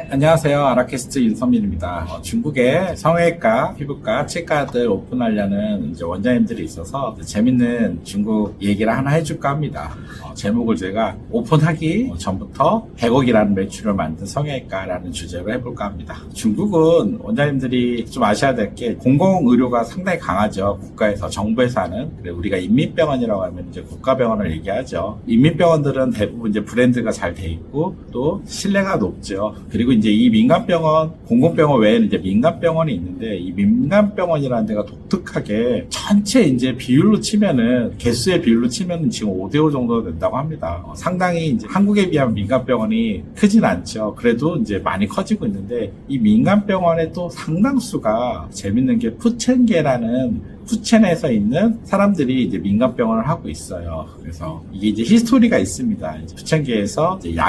네, 안녕하세요. 아라캐스트 윤선민입니다. 중국에 성형외과, 피부과, 치과들 오픈하려는 이제 원장님들이 있어서 재밌는 중국 얘기를 하나 해줄까 합니다. 제목을 제가 오픈하기 전부터 100억이라는 매출을 만든 성형외과라는 주제로 해볼까 합니다. 중국은 원장님들이 좀 아셔야 될 게 공공의료가 상당히 강하죠. 국가에서, 정부에서 하는. 우리가 인민병원이라고 하면 이제 국가병원을 얘기하죠. 인민병원들은 대부분 이제 브랜드가 잘 돼 있고 또 신뢰가 높죠. 그리고 이제 이 민간병원, 공공병원 외에는 이제 민간병원이 있는데, 이 민간병원이라는 데가 독특하게 전체 이제 비율로 치면은, 개수의 비율로 치면은 지금 5대5 정도 된다고 합니다. 상당히 이제 한국에 비하면 민간병원이 크진 않죠. 그래도 이제 많이 커지고 있는데, 이 민간병원의 또 상당수가 재밌는 게 푸첸계라는 푸첸에서 있는 사람들이 이제 민간병원을 하고 있어요. 그래서 이게 이제 히스토리가 있습니다. 이제 푸첸계에서 이제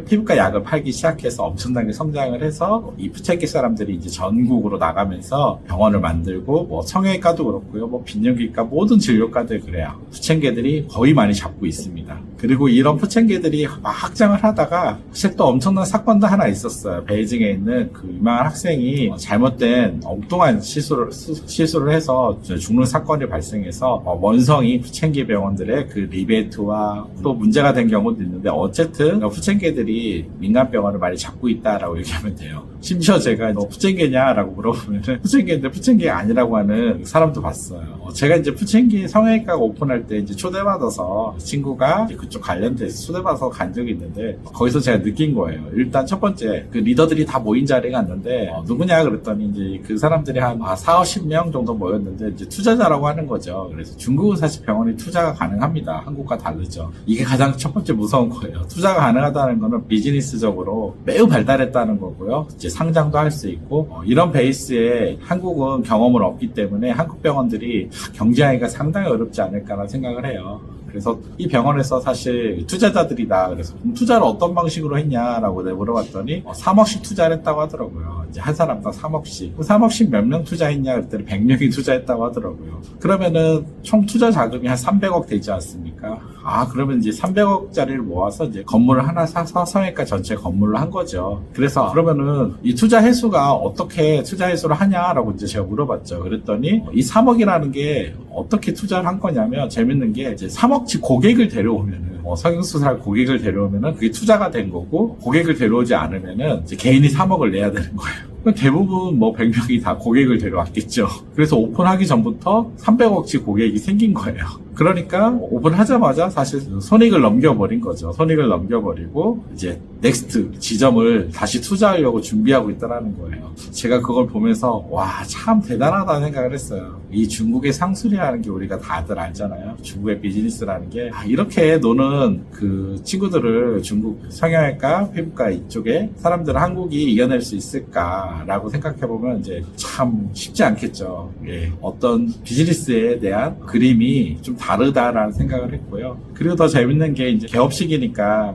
피부과 약을 팔기 시작해서 엄청나게 성장을 해서 이 푸첸계 사람들이 이제 전국으로 나가면서 병원을 만들고, 뭐 성형외과도 그렇고요, 뭐 비뇨기과, 모든 진료과들 그래요. 푸첸계들이 거의 많이 잡고 있습니다. 그리고 이런 푸첸계들이 막 확장을 하다가 사실 또 엄청난 사건도 하나 있었어요. 베이징에 있는 그 유명한 학생이 잘못된 엉뚱한 실수를 해서 죽는 사건이 발생해서 원성이 푸첸계 병원들의 그 리베이트와 또 문제가 된 경우도 있는데, 어쨌든 푸첸계들이 민간병원을 많이 잡고 있다라고 얘기하면 돼요. 심지어 제가 너 푸첸계냐라고 물어보면 푸첸계인데 푸첸계 아니라고 하는 사람도 봤어요. 제가 이제 푸첸계 성형외과가 오픈할 때 이제 초대받아서 친구가 이제 그쪽 관련돼서 초대받아서 간 적이 있는데, 거기서 제가 느낀 거예요. 일단 첫 번째, 그 리더들이 다 모인 자리가 왔는데 누구냐 그랬더니 이제 그 사람들이 한 4, 50명 정도 모였는데 이제 투자자라고 하는 거죠. 그래서 중국은 사실 병원이 투자가 가능합니다. 한국과 다르죠. 이게 가장 첫 번째 무서운 거예요. 투자가 가능하다는 거는 비즈니스적으로 매우 발달했다는 거고요. 이제 상장도 할 수 있고, 이런 베이스에 한국은 경험을 얻기 때문에 한국 병원들이 경쟁하기가 상당히 어렵지 않을까라는 생각을 해요. 그래서 이 병원에서 사실 투자자들이다. 그래서 투자를 어떤 방식으로 했냐라고 내가 물어봤더니 3억씩 투자를 했다고 하더라고요. 이제 한 사람당 3억씩. 3억씩 몇 명 투자했냐 그랬더니 100명이 투자했다고 하더라고요. 그러면은 총 투자 자금이 한 300억 되지 않습니까? 그러면 이제 300억짜리를 모아서 이제 건물을 하나 사서 성형외과 전체 건물로 한 거죠. 그래서 그러면은 이 투자 회수가 어떻게 투자 회수를 하냐라고 이제 제가 물어봤죠. 그랬더니 이 3억이라는 게 어떻게 투자를 한 거냐면, 재밌는 게 이제 3억치 고객을 데려오면은, 성형수술할 고객을 데려오면은 그게 투자가 된 거고, 고객을 데려오지 않으면은 이제 개인이 3억을 내야 되는 거예요. 대부분 100명이 다 고객을 데려왔겠죠. 그래서 오픈하기 전부터 300억치 고객이 생긴 거예요. 그러니까 오픈하자마자 사실 손익을 넘겨버린 거죠. 손익을 넘겨버리고 이제 넥스트 지점을 다시 투자하려고 준비하고 있다는 거예요. 제가 그걸 보면서 와, 참 대단하다는 생각을 했어요. 이 중국의 상술이라는 게 우리가 다들 알잖아요. 중국의 비즈니스라는 게 이렇게 노는 그 친구들을, 중국 성형외과, 피부과 이쪽에 사람들을 한국이 이겨낼 수 있을까라고 생각해보면 이제 참 쉽지 않겠죠. 어떤 비즈니스에 대한 그림이 좀 다르다라는 생각을 했고요. 그리고 더 재밌는 게 이제 개업식이니까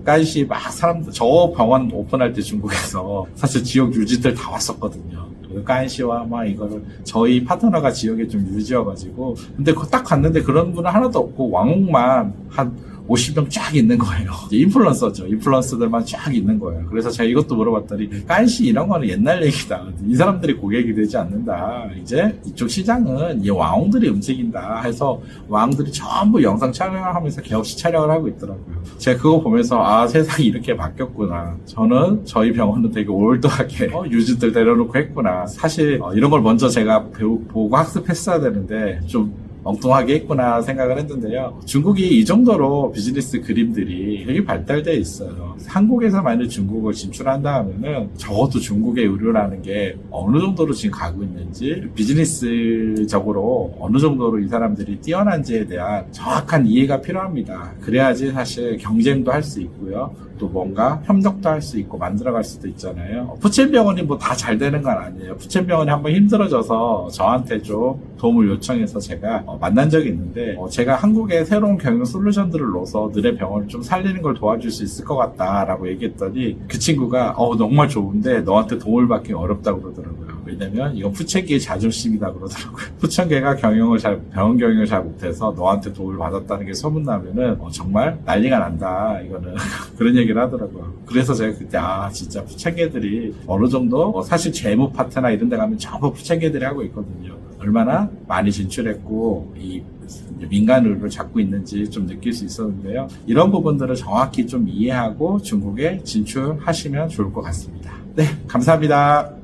깐시 막 사람들, 저 병원 오픈할 때 중국에서 사실 지역 유지들 다 왔었거든요. 깐시와 이거를 저희 파트너가 지역에 좀 유지여가지고, 근데 딱 갔는데 그런 분은 하나도 없고 왕옥만 한 50명 쫙 있는 거예요. 이제 인플루언서죠. 인플루언서들만 쫙 있는 거예요. 그래서 제가 이것도 물어봤더니, 깐시 이런 거는 옛날 얘기다. 이 사람들이 고객이 되지 않는다. 이제 이쪽 시장은 이 왕들이 움직인다 해서 왕들이 전부 영상 촬영을 하면서 개업식 촬영을 하고 있더라고요. 제가 그거 보면서 세상이 이렇게 바뀌었구나. 저는 저희 병원은 되게 올드하게 유즈들 데려놓고 했구나. 사실 이런 걸 먼저 제가 보고 학습했어야 되는데 좀 엉뚱하게 했구나 생각을 했는데요. 중국이 이 정도로 비즈니스 그림들이 되게 발달되어 있어요. 한국에서 만약 중국을 진출한다 하면은 적어도 중국의 의료라는 게 어느 정도로 지금 가고 있는지, 비즈니스적으로 어느 정도로 이 사람들이 뛰어난지에 대한 정확한 이해가 필요합니다. 그래야지 사실 경쟁도 할 수 있고요. 또 뭔가 협력도 할 수 있고 만들어갈 수도 있잖아요. 푸첸병원이 다 잘 되는 건 아니에요. 푸첸병원이 한번 힘들어져서 저한테 좀 도움을 요청해서 제가 만난 적이 있는데, 제가 한국의 새로운 경영 솔루션들을 넣어서 너네 병원을 좀 살리는 걸 도와줄 수 있을 것 같다라고 얘기했더니 그 친구가 정말 좋은데 너한테 도움을 받기 어렵다고 그러더라고요. 왜냐면 이건 푸첸계의 자존심이다 그러더라고요. 푸첸계가 병원 경영을 잘 못해서 너한테 도움을 받았다는 게 소문나면은 정말 난리가 난다. 이거는 그런 얘기를 하더라고요. 그래서 제가 그때 진짜 푸첸계들이 어느 정도 사실 재무 파트나 이런 데 가면 전부 푸첸계들이 하고 있거든요. 얼마나 많이 진출했고 이 민간 의료를 잡고 있는지 좀 느낄 수 있었는데요. 이런 부분들을 정확히 좀 이해하고 중국에 진출하시면 좋을 것 같습니다. 네, 감사합니다.